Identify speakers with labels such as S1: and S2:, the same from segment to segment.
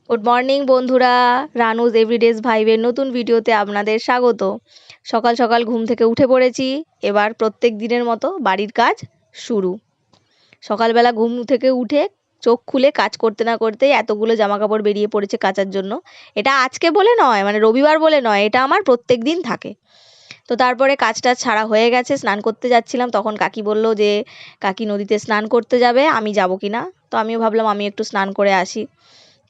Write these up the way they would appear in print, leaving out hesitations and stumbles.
S1: Good morning বন্ধুরা, রানুজ এভরিডেজ ভাইবের নতুন ভিডিওতে আপনাদের স্বাগত। সকাল সকাল ঘুম থেকে উঠে পড়েছি। এবার প্রত্যেক দিনের মতো বাড়ির কাজ শুরু। সকালবেলা ঘুম থেকে উঠে চোখ খুলে কাজ করতে না করতেই এতগুলো জামা কাপড় বেরিয়ে পড়েছে কাচার জন্য। এটা আজকে বলে নয়, মানে রবিবার বলে নয়, এটা আমার প্রত্যেক দিন থাকে। তো তারপরে কাজটা ছাড়া হয়ে গেছে, স্নান করতে যাচ্ছিলাম, তখন কাকি বলল যে কাকি নদীতে স্নান করতে যাবে, আমি যাব কি না। তো আমিও ভাবলাম আমি একটু স্নান করে আসি।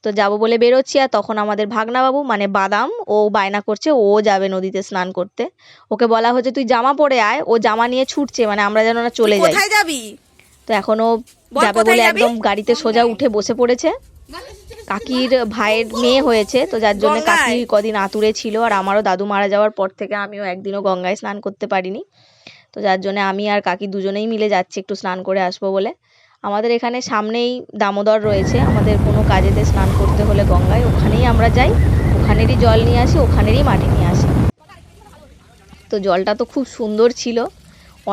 S1: তো যাবো বলে বেরোচ্ছি, আর তখন আমাদের ভাগনাবাবু মানে বাদাম ও বায়না করছে ও যাবে নদীতে স্নান করতে। ওকে বলা হচ্ছে তুই জামা পরে আয়, ও জামা নিয়ে ছুটছে, মানে আমরা যেন না চলে যাই।
S2: কোথায় যাবি?
S1: তো এখনো যাবে বলে একদম গাড়িতে সোজা উঠে বসে পড়েছে। কাকির ভাইয়ের মেয়ে হয়েছে, তো যার জন্য কাকি কদিন আতুরে ছিল, আর আমারও দাদু মারা যাওয়ার পর থেকে আমিও একদিনও গঙ্গায় স্নান করতে পারিনি। তো যার জন্য আমি আর কাকি দুজনেই মিলে যাচ্ছি একটু স্নান করে আসবো বলে। আমাদের এখানে সামনেই দামোদর রয়েছে, আমাদের কোনো কাজেতে স্নান করতে হলে গঙ্গায় ওখানেই আমরা যাই, ওখানেরই জল নিয়ে আসি, ওখানেরই মাটি নিয়ে আসি। তো জলটা তো খুব সুন্দর ছিল।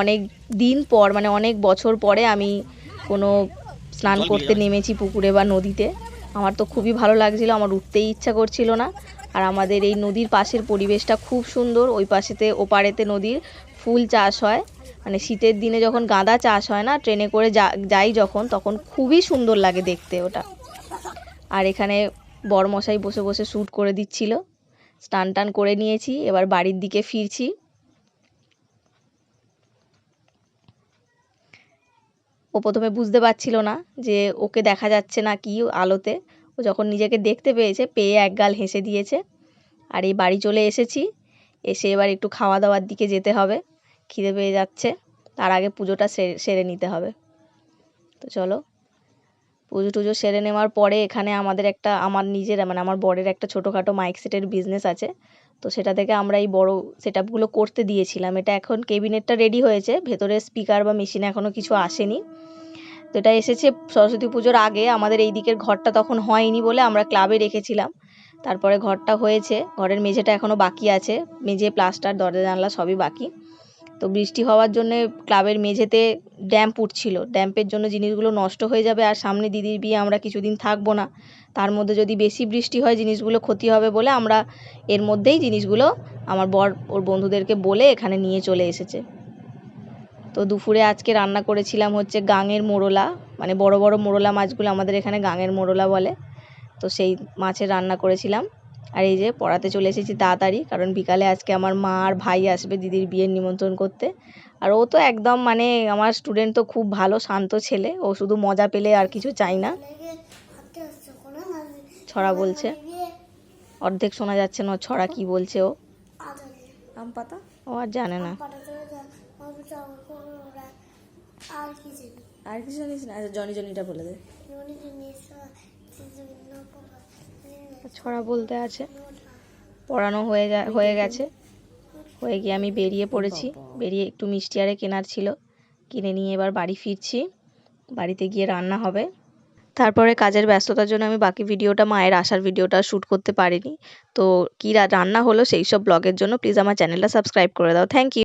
S1: অনেক দিন পর, মানে অনেক বছর পরে আমি কোনো স্নান করতে নেমেছি পুকুরে বা নদীতে। আমার তো খুবই ভালো লাগছিল, আমার উঠতেই ইচ্ছা করছিল না। আর আমাদের এই নদীর পাশের পরিবেশটা খুব সুন্দর। ওই পাশেতে ওপারেতে নদীর ফুল চাষ হয়, মানে শীতের দিনে যখন গাঁদা চাষ হয় না, ট্রেনে করে যাই যখন, তখন খুবই সুন্দর লাগে দেখতে ওটা। আর এখানে বরমশাই বসে বসে শ্যুট করে দিচ্ছিল। স্নান টান করে নিয়েছি, এবার বাড়ির দিকে ফিরছি। ও প্রথমে বুঝতে পারছিল না যে ওকে দেখা যাচ্ছে না কি আলোতে। ও যখন নিজেকে দেখতে পেয়েছে, পেয়ে একগাল হেসে দিয়েছে। আর এই বাড়ি চলে এসেছি, এসে এবার একটু খাওয়া দাওয়ার দিকে যেতে হবে, খিদে পেয়ে যাচ্ছে। তার আগে পুজোটা সেরে নিতে হবে। তো চলো, পুজো টুজো সেরে নেওয়ার পরে এখানে আমাদের একটা, আমার নিজের মানে আমার বরের একটা ছোটোখাটো মাইক সেটের বিজনেস আছে। তো সেটা থেকে আমরা এই বড় সেট আপগুলো করতে দিয়েছিলাম। এটা এখন কেবিনেটটা রেডি হয়েছে, ভেতরে স্পিকার বা মেশিন এখনও কিছু আসেনি। তো এটা এসেছে সরস্বতী পুজোর আগে। আমাদের এই দিকের ঘরটা তখন হয়নি বলে আমরা ক্লাবে রেখেছিলাম। তারপরে ঘরটা হয়েছে, ঘরের মেঝেটা এখনও বাকি আছে, মেঝে প্লাস্টার দরজা জানলা সবই বাকি। তো বৃষ্টি হওয়ার জন্য ক্লাবের মেঝেতে ড্যাম্প উঠছিল, ড্যাম্পের জন্য জিনিসগুলো নষ্ট হয়ে যাবে, আর সামনে দিদির বিয়ে, আমরা কিছুদিন থাকবো না, তার মধ্যে যদি বেশি বৃষ্টি হয় জিনিসগুলো ক্ষতি হবে বলে আমরা এর মধ্যেই জিনিসগুলো আমার বর ওর বন্ধুদেরকে বলে এখানে নিয়ে চলে এসেছে। তো দুপুরে আজকে রান্না করেছিলাম হচ্ছে গাঙের মোরলা, মানে বড় বড় মোরলা মাছগুলো আমাদের এখানে গাঙের মোরলা বলে। তো সেই মাছের রান্না করেছিলাম। আর এই যে পড়াতে চলে এসেছি তাড়াতাড়ি, কারণ বিকালে আজকে আমার মা আর ভাই আসবে দিদির বিয়ের নিমন্ত্রণ করতে। আর ও তো একদম, মানে আমার স্টুডেন্ট তো খুব ভালো শান্ত ছেলে, ও শুধু মজা পেলে আর কিছু চাই না। ছড়া বলছে, অর্ধেক শোনা যাচ্ছে না ছড়া কি বলছে ও। আম পাতা ও আর জানে না। আর কিছু জানিস না? আচ্ছা জনিটা বলে দে। ছড়া বলতে আছে, পড়ানো হয়ে গেছে, হয়ে গিয়ে আমি বেরিয়ে পড়েছি। বেরিয়ে একটু মিষ্টি আরে কেনার ছিল, কিনে নিয়ে এবার বাড়ি ফিরছি। বাড়িতে গিয়ে রান্না হবে। তারপরে কাজের ব্যস্ততার জন্য আমি বাকি ভিডিওটা, মায়ের আসার ভিডিওটা শ্যুট করতে পারিনি। তো কী রান্না হলো সেই সব ব্লগের জন্য প্লিজ আমার চ্যানেলটা সাবস্ক্রাইব করে দাও। Thank you.